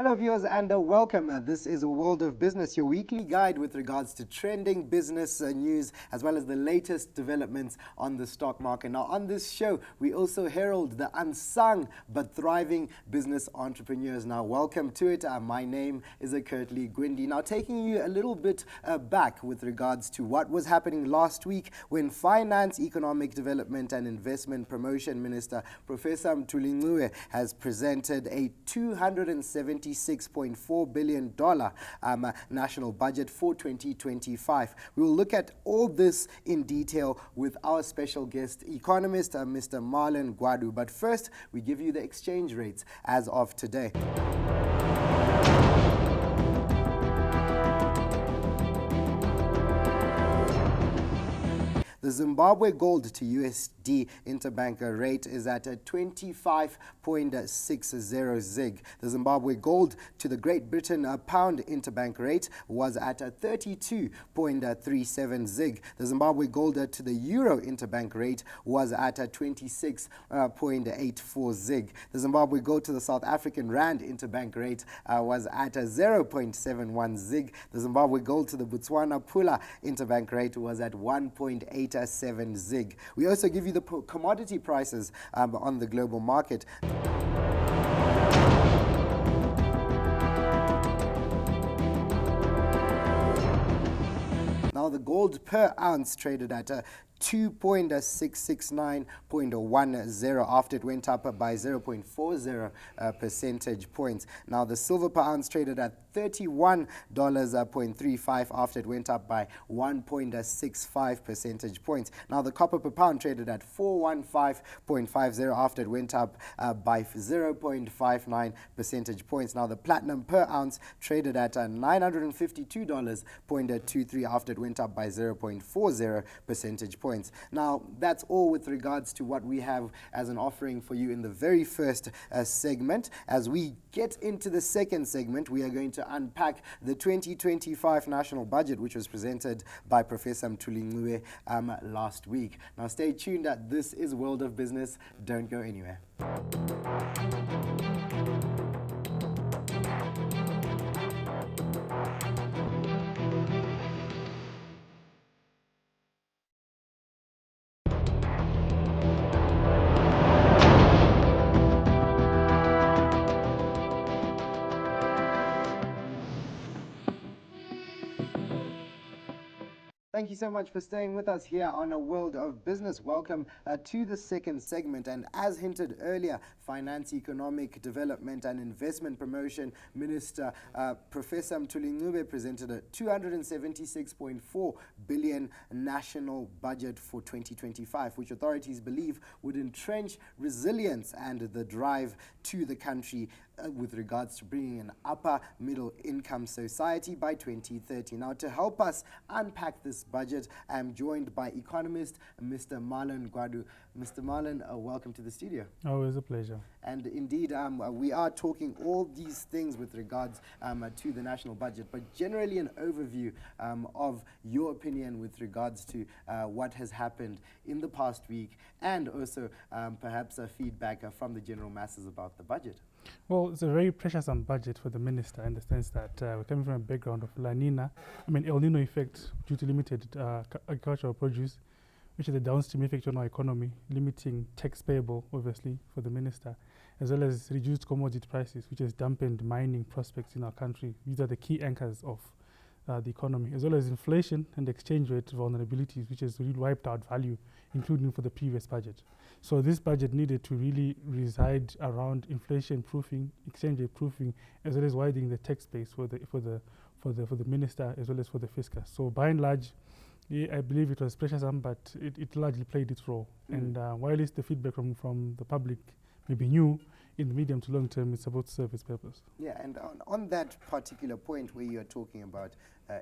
Hello, viewers, and welcome. This is A World of Business, your weekly guide with regards to trending business news as well as the latest developments on the stock market. Now, on this show, we also herald the unsung but thriving business entrepreneurs. Now, welcome to it. My name is Curtly Gwindi. Now, taking you a little bit back with regards to what was happening last week when Finance, Economic Development and Investment Promotion Minister Professor Mthuli has presented a $276.4 billion national budget for 2025. We will look at all this in detail with our special guest, economist Mr Malone Gwadu. But first, we give you the exchange rates as of today. The Zimbabwe gold to USD interbank rate is at a 25.60 zig. The Zimbabwe gold to the Great Britain pound interbank rate was at a 32.37 zig. The Zimbabwe gold to the euro interbank rate was at a 26.84 zig. The Zimbabwe gold to the South African rand interbank rate was at a 0.71 zig. The Zimbabwe gold to the Botswana pula interbank rate was at 1.87 zig. We also give you the commodity prices on the global market. Now, the gold per ounce traded at 2.669.10 after it went up by 0.40 percentage points. Now, the silver per ounce traded at $31.35 after it went up by 1.65 percentage points. Now, the copper per pound traded at 415.50 after it went up by 0.59 percentage points. Now, the platinum per ounce traded at $952.23 after it went up by 0.40 percentage points. Now, that's all with regards to what we have as an offering for you in the very first segment. As we get into the second segment, we are going to unpack the 2025 national budget, which was presented by Professor Mthuli last week. Now, stay tuned. This is World of Business. Don't go anywhere. Thank you so much for staying with us here on A World of Business. Welcome to the second segment. And as hinted earlier, Finance, Economic Development and Investment Promotion Minister Professor Mthuli presented a $276.4 billion national budget for 2025, which authorities believe would entrench resilience and the drive to the country with regards to bringing an upper middle income society by 2030. Now, to help us unpack this budget, I am joined by economist Mr Malone Gwadu. Mr Malone, welcome to the studio. Always a pleasure. And indeed, we are talking all these things with regards to the national budget, but generally an overview of your opinion with regards to what has happened in the past week, and also perhaps feedback from the general masses about the budget. Well, it's a very precious budget for the minister in the sense that we're coming from a background of El Nino effect due to limited agricultural produce, which is a downstream effect on our economy, limiting tax payable, obviously, for the minister, as well as reduced commodity prices, which has dampened mining prospects in our country. These are the key anchors of the economy, as well as inflation and exchange rate vulnerabilities, which has really wiped out value, including for the previous budget. So this budget needed to really reside around inflation proofing, exchange rate proofing, as well as widening the tax base for the minister as well as for the fiscus. So by and large, I believe it was precious, but it largely played its role. And while the feedback from the public may be new, in the medium to long term, it's about to serve its purpose. Yeah, and on that particular point where you're talking about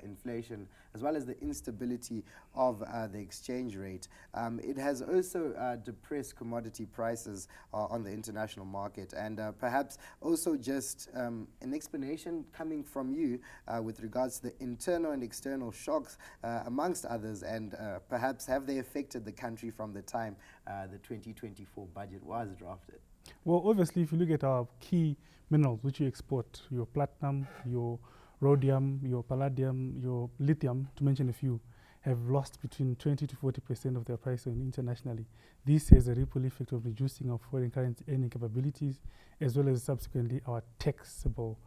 inflation, as well as the instability of the exchange rate. It has also depressed commodity prices on the international market, and perhaps also just an explanation coming from you with regards to the internal and external shocks, amongst others, and perhaps have they affected the country from the time the 2024 budget was drafted? Well, obviously, if you look at our key minerals which you export, your platinum, your rhodium, your palladium, your lithium, to mention a few, have lost between 20 to 40% of their price internationally. This has a ripple effect of reducing our foreign currency earning capabilities, as well as subsequently our taxable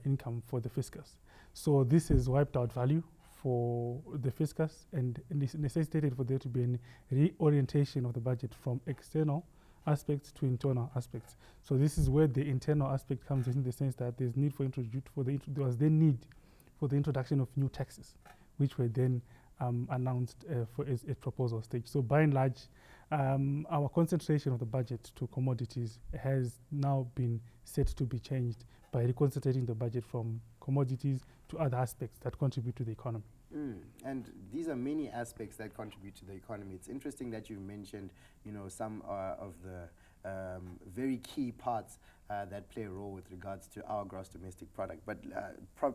income for the fiscus. So this has wiped out value for the fiscus, and necessitated for there to be a reorientation of the budget from external aspects to internal aspects. So this is where the internal aspect comes in the sense that there's need for there was then need for the introduction of new taxes, which were then announced for as a proposal stage. So by and large, our concentration of the budget to commodities has now been set to be changed by reconcentrating the budget from commodities to other aspects that contribute to the economy. And these are many aspects that contribute to the economy. It's interesting that you mentioned, some of the very key parts that play a role with regards to our gross domestic product. But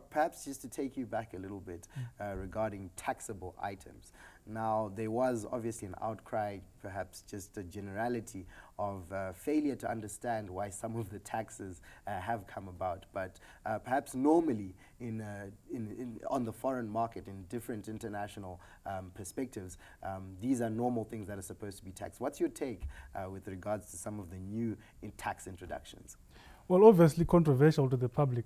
perhaps just to take you back a little bit regarding taxable items. Now, there was obviously an outcry, perhaps just a generality of failure to understand why some of the taxes have come about. But perhaps normally on the foreign market, in different international perspectives, these are normal things that are supposed to be taxed. What's your take with regards to some of the new tax introductions? Well, obviously controversial to the public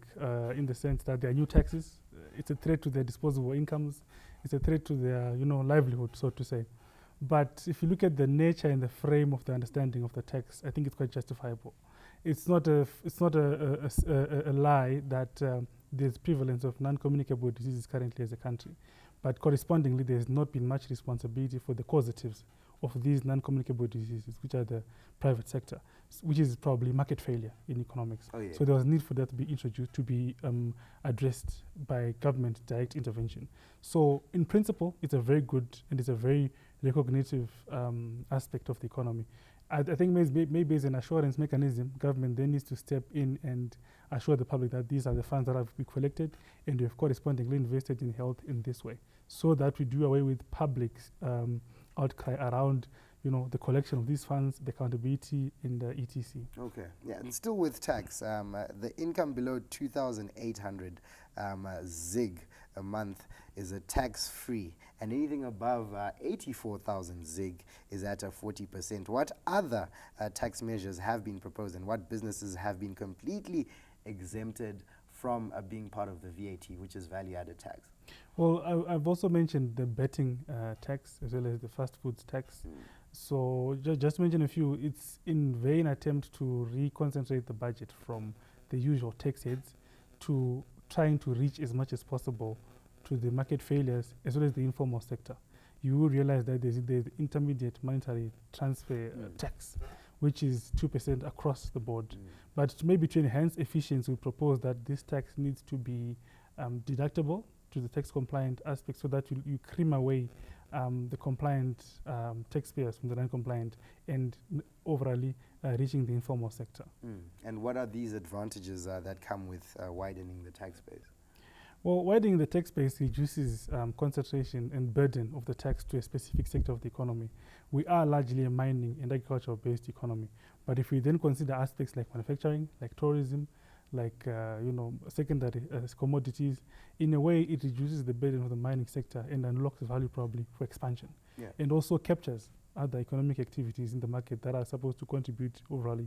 in the sense that there are new taxes. It's a threat to their disposable incomes. It's a threat to their, livelihood, so to say. But if you look at the nature and the frame of the understanding of the tax, I think it's quite justifiable. It's not a lie that there's prevalence of non-communicable diseases currently as a country. But correspondingly, there's not been much responsibility for the causatives of these non-communicable diseases, which are the private sector, which is probably market failure in economics. Oh, yeah. So there was need for that to be introduced, to be addressed by government direct intervention. So in principle, it's a very good and it's a very recognitive aspect of the economy. I think maybe as an assurance mechanism, government then needs to step in and assure the public that these are the funds that have been collected and we have correspondingly invested in health in this way, so that we do away with public outcry around the collection of these funds, the accountability in the etc. Okay, yeah, and still with tax, the income below 2,800 ZiG a month is a tax-free, and anything above 84,000 ZiG is at a 40%. What other tax measures have been proposed, and what businesses have been completely exempted from being part of the VAT, which is value-added tax? Well, I've also mentioned the betting tax as well as the fast foods tax. So just to mention a few, it's in vain attempt to reconcentrate the budget from the usual tax heads to trying to reach as much as possible to the market failures as well as the informal sector. You will realize that there's the intermediate monetary transfer tax, which is 2% across the board. But maybe to enhance efficiency, we propose that this tax needs to be deductible to the tax compliant aspect, so that you cream away the compliant taxpayers from the non-compliant and overall reaching the informal sector. And what are these advantages that come with widening the tax base? Well, widening the tax base reduces concentration and burden of the tax to a specific sector of the economy. We are largely a mining and agricultural-based economy, but if we then consider aspects like manufacturing, like tourism, like secondary commodities, in a way it reduces the burden of the mining sector and unlocks value probably for expansion. Yeah. And also captures other economic activities in the market that are supposed to contribute overall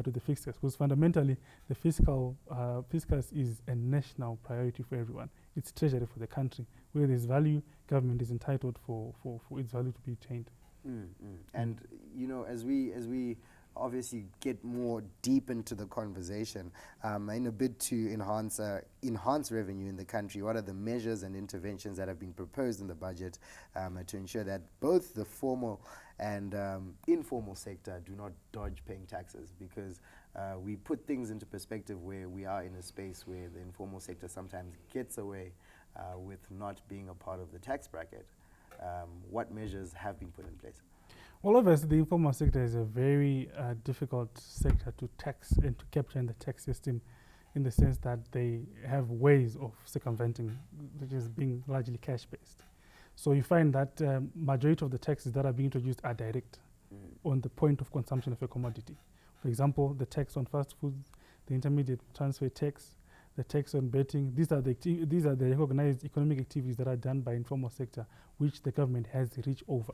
to the fiscus, because fundamentally the fiscus is a national priority for everyone. It's treasury for the country. Where there's value, government is entitled for its value to be retained. And as we obviously get more deep into the conversation, in a bid to enhance revenue in the country, what are the measures and interventions that have been proposed in the budget to ensure that both the formal and informal sector do not dodge paying taxes? Because we put things into perspective where we are in a space where the informal sector sometimes gets away with not being a part of the tax bracket. What measures have been put in place? Well, obviously, the informal sector is a very difficult sector to tax and to capture in the tax system, in the sense that they have ways of circumventing, which is being largely cash-based. So you find that majority of the taxes that are being introduced are direct on the point of consumption of a commodity. For example, the tax on fast foods, the intermediate transfer tax, the tax on betting. These are the recognized economic activities that are done by informal sector, which the government has reach over,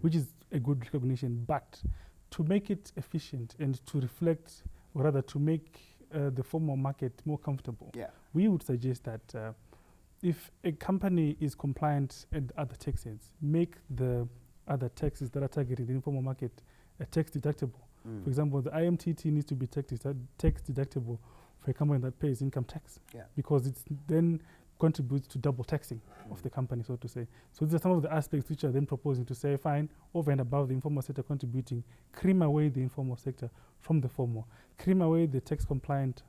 which is a good recognition. But to make it efficient and to reflect, or rather to make the formal market more comfortable, we would suggest that if a company is compliant at other taxes, make the other taxes that are targeting the informal market tax deductible. For example, the IMTT needs to be tax deductible for a company that pays income tax, because it then contributes to double taxing of the company, so to say. So these are some of the aspects which are then proposing to say, fine, over and above the informal sector contributing, cream away the informal sector from the formal, cream away the tax compliant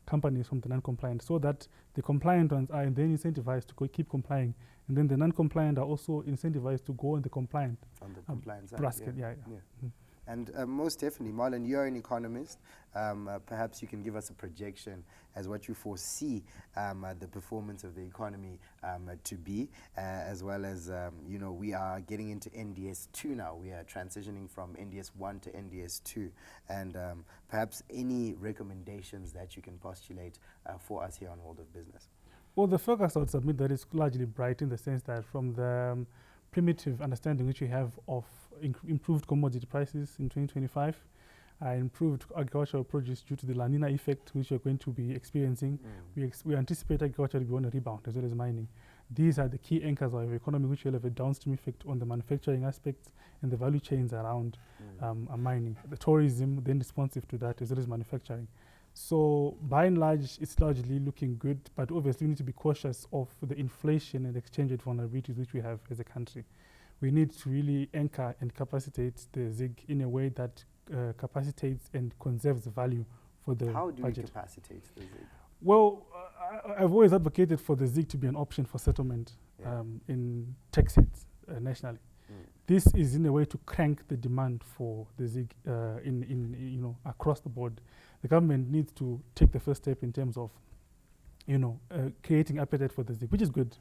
companies from the non-compliant, so that the compliant ones are then incentivized to keep complying, and then the non-compliant are also incentivized to go on the compliant basket. And most definitely, Marlon, you're an economist. Perhaps you can give us a projection as what you foresee the performance of the economy to be, as well as, we are getting into NDS 2 now. We are transitioning from NDS 1 to NDS 2. And perhaps any recommendations that you can postulate for us here on World of Business. Well, the focus I would submit that is largely bright, in the sense that from the primitive understanding which we have of improved commodity prices in 2025, improved agricultural produce due to the La Nina effect, which we're going to be experiencing. We anticipate agriculture to be on a rebound, as well as mining. These are the key anchors of our economy, which will have a downstream effect on the manufacturing aspects and the value chains around mining. The tourism then responsive to that, as well as manufacturing. So by and large, it's largely looking good, but obviously we need to be cautious of the inflation and exchange rate vulnerabilities which we have as a country. We need to really anchor and capacitate the ZIG in a way that capacitates and conserves the value for the budget. How do we capacitate the ZIG? Well, I've always advocated for the ZIG to be an option for settlement in tax heads nationally. This is in a way to crank the demand for the ZIG across the board. The government needs to take the first step in terms of creating appetite for the ZIG, which is good.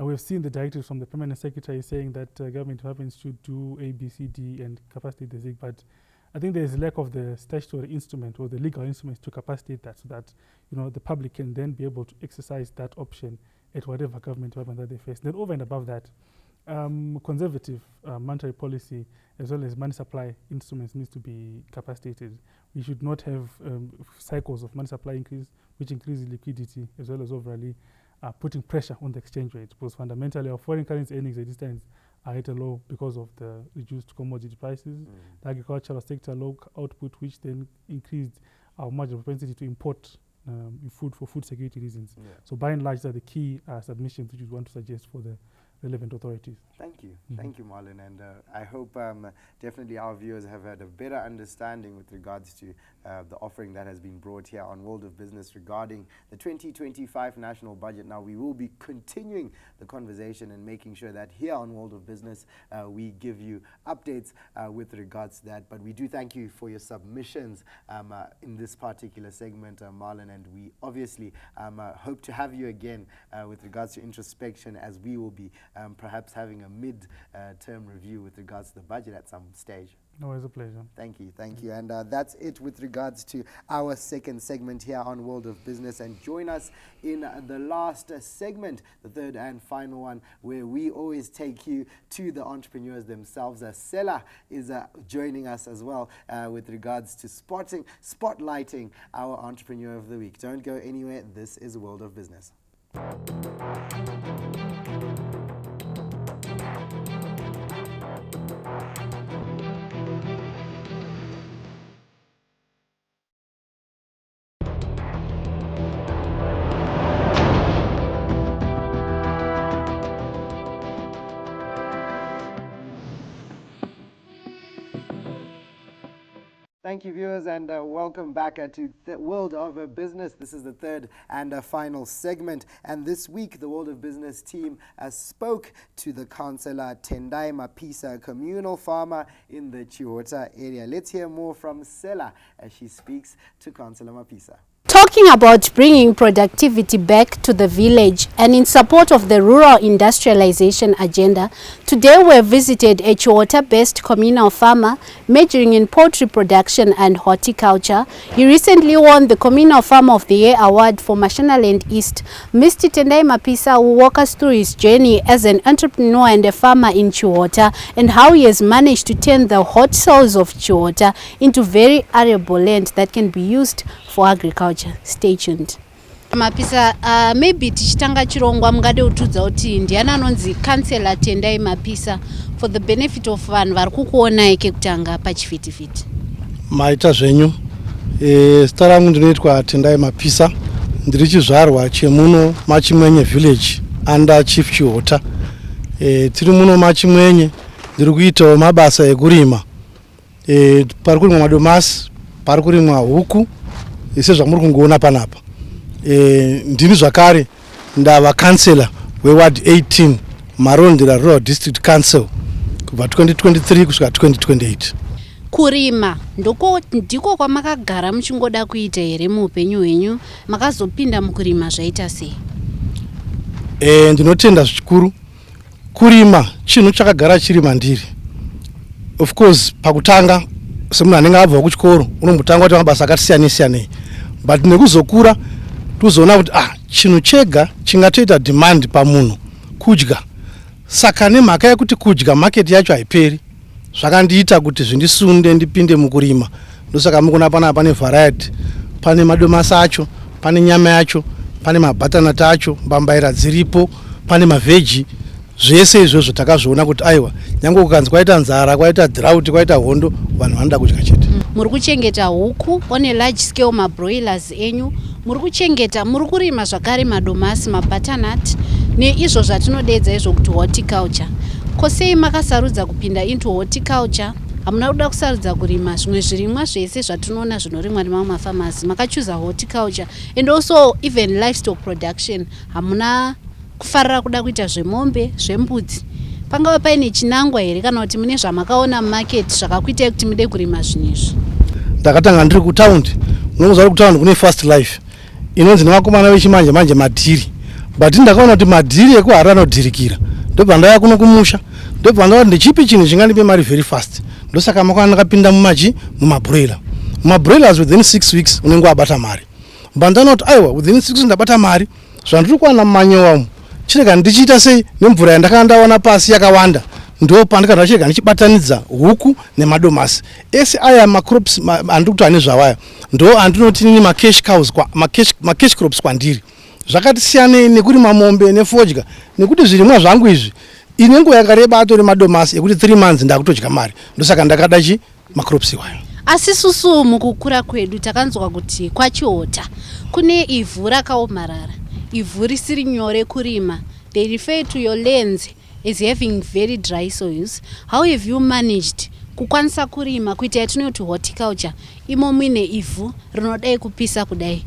We've seen the directives from the Permanent Secretary saying that government departments should do A, B, C, D and capacitate the ZIG, but I think there is a lack of the statutory instrument or the legal instruments to capacitate that, so that the public can then be able to exercise that option at whatever government department that they face. Then over and above that, conservative monetary policy as well as money supply instruments needs to be capacitated. We should not have cycles of money supply increase, which increases liquidity as well as overall putting pressure on the exchange rate, because fundamentally our foreign currency earnings at this time are at a low because of the reduced commodity prices, the agricultural sector low output, which then increased our marginal propensity to import food for food security reasons. So by and large, these are the key submissions which we want to suggest for the relevant authorities. Thank you. Thank you, Marlon. And I hope definitely our viewers have had a better understanding with regards to the offering that has been brought here on World of Business regarding the 2025 national budget. Now, we will be continuing the conversation and making sure that here on World of Business, we give you updates with regards to that. But we do thank you for your submissions in this particular segment, Marlon, and we obviously hope to have you again with regards to introspection, as we will be perhaps having a mid-term review with regards to the budget at some stage. No, it's a pleasure. Thank you, thank you. And that's it with regards to our second segment here on World of Business. And join us in the last segment, the third and final one, where we always take you to the entrepreneurs themselves. Cellah is joining us as well with regards to spotlighting our Entrepreneur of the Week. Don't go anywhere. This is World of Business. Thank you, viewers, and welcome back to the World of Business. This is the third and final segment. And this week, the World of Business team spoke to the Councillor Tendai Mapisa, a communal farmer in the Chiota area. Let's hear more from Cellah as she speaks to Councillor Mapisa. Talking about bringing productivity back to the village and in support of the rural industrialization agenda, today we visited a Chiota-based communal farmer majoring in poultry production and horticulture. He recently won the Communal Farmer of the Year award for Mashonaland East. Mr Tendai Mapisa will walk us through his journey as an entrepreneur and a farmer in Chiota and how he has managed to turn the hot soils of Chiota into very arable land that can be used for agriculture. Stay tuned. Mapisa, maybe tichitanga chirongwa mungade utudza kuti ndiana anonzi Councillor Tendai Mapisa for the benefit of vanhu vari kukuonai kekutanga pachifitifiti. Maita zvenyu. Zita rangu ndinoitwa Tendai Mapisa. Ndiri chizvarwa chemuno Machimwenye village under Chief Chiota. Tiri muno Machimwenye ndiri kuitawo mabasa ekurima. Pari kurimwa madomasi, pari kurimwa huku. Ise zvamuri kungoona panapa. Ndini zvakare ndava councillor weward 18 Marondera Rural District Council kubva 2023 kusvika 2028. Kurima ndiko kwamakagara muchingoda kuita here muupenyu hwenyu? Makazopinda mukurima zvaita sei? Ndinotenda zvikuru. Kurima chinhu chakagara chiri mandiri. Of course pakutanga semunhu anenge abva kuchikoro unombotanga kuita mabasa akasiyana-siyana, but nekuzokura tuzoona kuti chinhu chega chingatoita demand pamunhu kudya. Saka nemhaka yekuti kudya market yacho haiperi, zvakandiita kuti zvindisunde ndipinde mukurima. Ndosaka mukuna pane variety, pane madomasi acho, pane nyama yacho, pane mabatanata acho, mbambaira dziripo, pane maveji. Zvese izvozvo takazviona kuti aiwa, nyange kukanzi kwaita nzara, kwaita drought, kwaita hondo, vanhu vanoda kudya chete. Muri kuchengeta huku on a large scale, mabroilers enyu, muri kuchengeta, muri kurima zvakare madomasi, mabatanat neizvo zvatinodedza izvo kuti horticulture. Kosei makasarudza kupinda into horticulture? Hamuna kuda kusarudza kurima zvimwe zvirimwa zvese zvatinoona zvinorimwa nemamwe mafamasi? Makachuza horticulture and also even livestock production. Hamuna kufarira kuda kuita zvemombe, zvembudzi? Pangava paine chinangwa here kana kuti mune zvamakaona mumarket zvakakuitai kuti mude kurima zvinizvi? Ndakatanga ndiri kutaundi. Munoziva kuti kutaundi kune fast life inonzi nevakomana vechimanje manje madhiri, but ndakaona kuti madhiri ekuhara anodhirikira. Ndobva ndauya kuno kumusha, ndobva ndaona kuti ndichipi chinhu chingandipe mari very fast. Ndosaka makwana ndakapinda mumabroiler. Mumabroilers within 6 weeks unenge wabata mari. Mbandaona kuti aiwa, within 6 weeks ndabata mari. Zvandiri kuwana mumanyowa umu chireka ndichiita sei nemvura yandakanga ndaona pasi yakawanda, ndo pandikati chireka ndichibatanidza huku nemadomasi. Ese aya macrops andiri kuti ane zvawaya ndo andinoti nini macash cows, macash crops kwandiri. Zvakati siyanei nekurima mombe nefodya, nekuti zvirimwa zvangu izvi ine nguva yakareba atori madomasi ekuti 3 months ndakutodya mari. Ndosaka ndakada macrops iwayo. Asi susu mukukura kwedu takanzwa kuti kwaChiota kune ivhu rakaomarara, ivhu risiri nyore kurima. They refer to your lands as having very dry soils. How have you managed kukwanisa kurima kuita yatinoti horticulture imo muine ivhu rinodai kupisa kudai?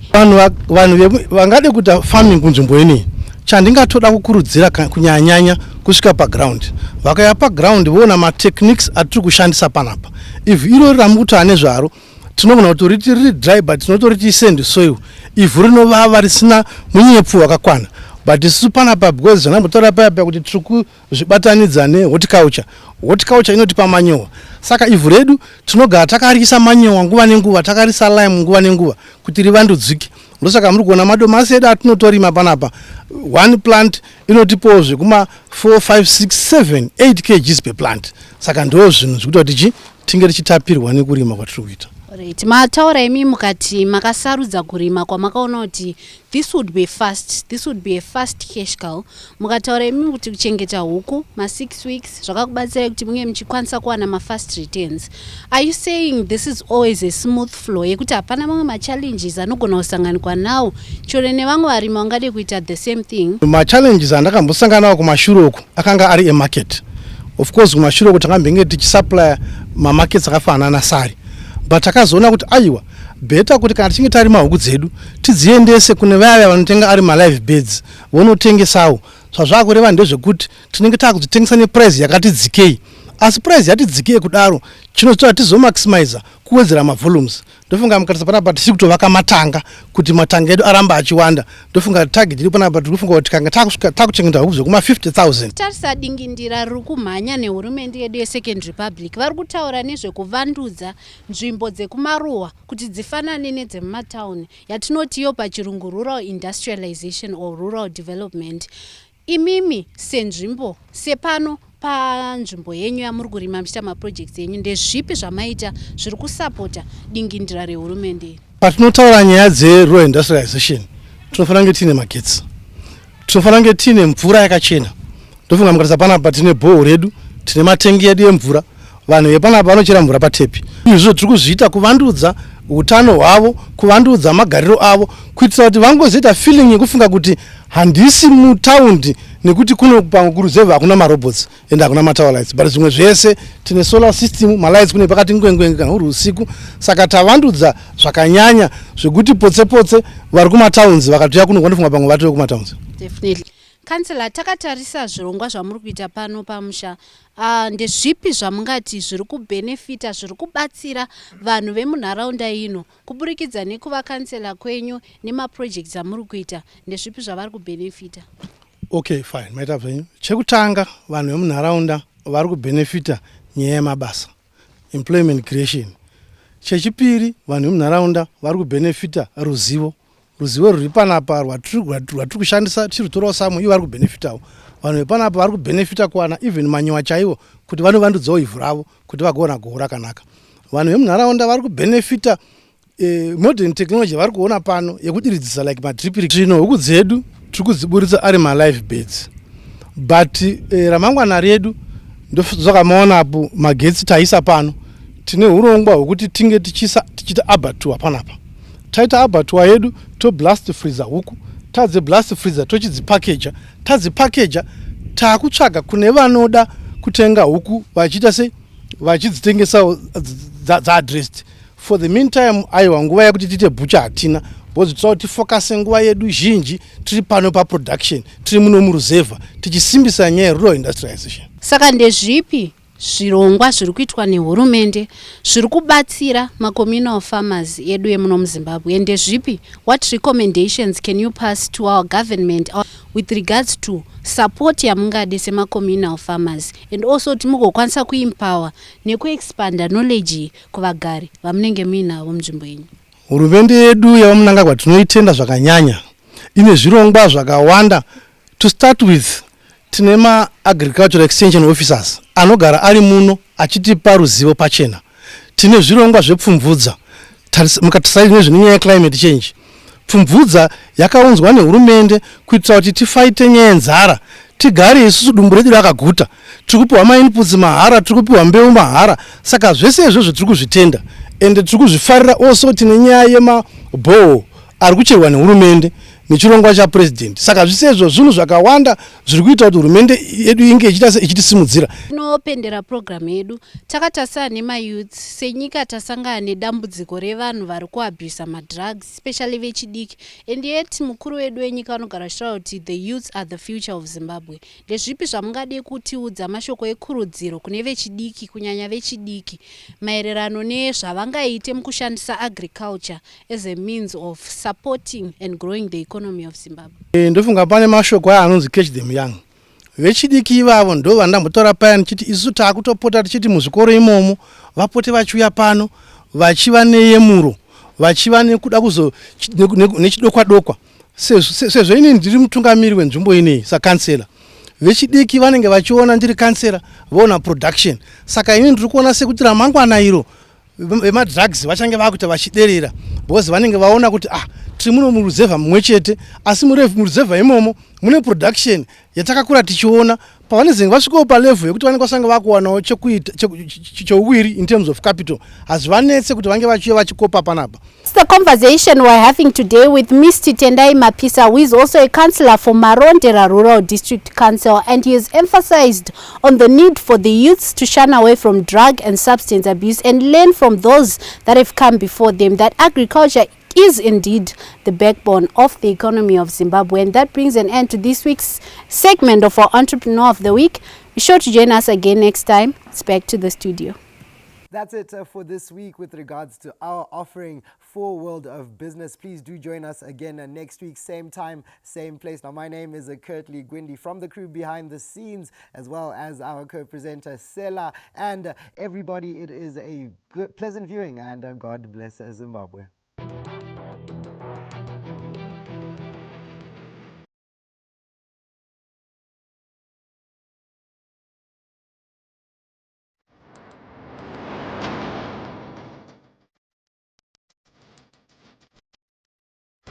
Vanhu vangade kuita farming kunzvimbo ineyi, chandingatoda kukurudzira kunyanya kusvika paground, vakaya paground voona matechniques atiri kushandisa panapa. Ivhu irori ramukuti ane zvaro tinogona kuti riri dry, but tinotoriti sand soil, ivhu rinovava risina munyepfu wakakwana. But isusu panapa because zvanambotaura paya kuti tiri kuzvibatanidza nehorticulture, horticulture inotipa manyowa. Saka ivhu redu tinogara takarisa manyowa nguva nenguva, takarisa lime nguva nenguva kuti rivandudzike. Ndosaka muri kuona madomasi edu atinotorima panapa, one plant inotipawo zvekuma 4, 5, 6, 7, 8 kgs per plant. Saka ndo zvinhu zvikuita kuti tinge tichitapirwa nekurima kwatiri kuita. Right. Mataura imi mukati makasarudza kurima kwamakaona kuti this would be fast, this would be a fast cash cow. Mukataura imi kuti kuchengeta huku ma 6 weeks zvakakubatsira kuti munge muchikwanisa kuwana ma fast returns. Are you saying this is always a smooth flow yekuti hapana mamwe ma challenges anogona kusanganikwa nawo chore nevamwe varimi vangade kuita the same thing? Ma challenges andakambosangana nawo kumashure uku akanga ari market. Of course kumashure uku takambenge tichisupply ma markets akafanana na sari. but takazoona kuti aiwa beta kuti kana tichinge tarima huku dzedu tidziendese kune vaya vanotenga ari malive beds vonotengesawo zvazvakureva ndezvekuti tinenge takudzitengesa neprice yakati dzikei asi price yati dzikei kudaro chinozoita tizomaximiza kuwedzera mavolumes ndofunga mukatisa panapa tiri kutovaka matanga kuti matanga edu aramba achiwanda ndofunga target iri panapa tiri kufunga kuti kanga takuchengeta huku zvekuma 50,000 tarisa dingindira riri kumhanya nehurumende yedu yeSecond Republic vari kutaura nezvekuvandudza nzvimbo dzekumaruwa kuti dzifanane nedzemumatauni yatinotiyo pachirungu rural industrialization or rural development. Imimi senzvimbo sepano panzvimbo yenyu yamuri kurima muchiita maprojects enyu ndezvipi zvamaita zviri kusapota dingindira rehurumende? Patinotaura nyaya dzerural industrialization tinofanira kunge tine magetsi, tinofanira kunge tine mvura yakachena. Ndofunga mukatisa panapa tine bhoho redu, tine matengi edu emvura, vanhu vepanapa vanochera mvura patepi. Izvo tiri kuzviita kuvandudza utano hwavo, kuvandudza magariro avo kuitira kuti vangozoita feeling yekufunga kuti handisi mutaundi nekuti kuno pakuruzevha hakuna marobots ende hakuna matower lights, but zvimwe zvese tine solar system, malights kune pakati ngwengwe kana uri usiku. Saka tavandudza zvakanyanya zvekuti potse vari kumatowns vakatouya kuno vanofunga pamwe vatouya kumatowns. Definitely. Kansela, takatarisa zvirongwa zvamuri kuita pano pamusha, ndezvipi zvamungati zviri kubenefita, zviri kubatsira vanhu vemunharaunda ino kuburikidza nekuva kansela kwenyu nemaprojects amuri kuita, ndezvipi zvavari kubenefita? Okay, fine, maita zvenyu. Chekutanga vanhu vemunharaunda vari kubenefita nyaya yemabasa, employment creation. Chechipiri vanhu vemunharaunda vari kubenefita ruzivo rwuri panapa rwatiri kushandisa tichirutorawo samwe ivo vari kubenefitawo. Vanhu vepanapa vari kubenefita kuwana even manyowa chaiwo kuti vanovandudzawo ivhu ravo kuti vagona gohwo rakanaka. Vanhu vemunharaunda vari kubenefita modern technology vari kuona pano yekudiridzisa like madrip irrigation. Huku dzedu tiri kudziburitsa ari malive beds, but ramangwana redu ndozvakamaonapo magetsi taisa pano. Tine urongwa hwekuti tinge tichita abattoir panapa. Taita abattoir yedu to blast freezer huku, tadze blast freezer tochidzipackage, tadzipackage takutsvaga kune vanoda kutenga huku vachiita sei vachidzitengesawo dza-addressed. For the meantime aiwa nguva yekuti tiite butcher hatina, bozvitsawo tifokase nguva yedu zhinji tiri pano paproduction, tiri muno muruzevha tichisimbisa nyaya yerural industrialization. Saka ndezvipi zvirongwa zviri kuitwa nehurumende zviri kubatsira macommunal farmers edu emuno muZimbabwe, and ndezvipi, what recommendations can you pass to our government with regards to support yamungade semacommunal farmers, and also kuti mugokwanisa kuempower nekuexpanda knowledge kuvagari vamunenge muinavo munzvimbo yenyu? Hurumende yedu yavamunangagwa tinoitenda zvakanyanya, ine zvirongwa zvakawanda. To start with, tine ma-agricultural extension officers anogara ari muno achitipa ruzivo pachena. Tine zvirongwa zvepfumvudza, mukatarisira nezvinenyaya yeclimate change. Pfumvudza yakaunzwa nehurumende kuitira kuti tifaite nyaya yenzara, tigare isusu dumbu redu rakaguta, tiri kupiwa mainputs mahara, tiri kupiwa mbeu mahara. Saka zvese izvozvo tiri kuzvitenda ende tiri kuzvifarira. Also tine nyaya yemabhoho ari kucherwa nehurumende nechirongwa chapresident. Saka zvese izvo zvinhu zvakawanda zviri kuita kuti hurumende yedu inge ichitisimudzira. Tinopendera program yedu takatasana nemayouth senyika tasangana nedambudziko revanhu vari kuabhisa madrugs especially vechidiki, and yet mukuru wedu wenyika anogara achitaura kuti the youths are the future of Zimbabwe. Ndezvipi zvamungade kutiudza mashoko ekurudziro kune vechidiki, kunyanya vechidiki, maererano nezvavangaite mukushandisa agriculture as a means of supporting and growing the economy of Zimbabwe? Ndofunga pane mashoko aya anonzi catch them young. Vechidiki ivavo ndo vandambotaura paya nichiti isu takutopota tichiti muzvikoro imomo vapote vachiuya pano vachiva neyemuro, vachiva nekuda kuzo nechidokwa sezvo ini ndiri mutungamiri wenzvimbo ineyi sakansela. Vechidiki vanenge vachiona ndiri kansela vaona production. Saka ini ndiri kuona sekuti ramangwana iro vemadrugs vachange vakuita vachiderera because vanenge vaona kuti tiri muno muruzevha mumwe chete asi muruzevha imomo mune production yatakakura tichiona pavanezenge vasvikawo palevel yekuti vanenge vasanga vakuwanawo cheuwiri in terms of capital hazvivanetse kuti vange vachiuya vachikopa panapa. It's the conversation we're having today with Mr Tendai Mapisa, who is also a councillor for Marondera Rural District Council, and he has emphasized on the need for the youths to shun away from drug and substance abuse and learn from those that have come before them, that agriculture is indeed the backbone of the economy of Zimbabwe. And that brings an end to this week's segment of our Entrepreneur of the Week. Be sure to join us again next time. It's back to the studio. That's it for this week with regards to our offering for World of Business. Please do join us again next week, same time, same place. Now, my name is Curtly Gwindi from the crew behind the scenes, as well as our co-presenter Cellah, and everybody. It is a good, pleasant viewing, and God bless Zimbabwe.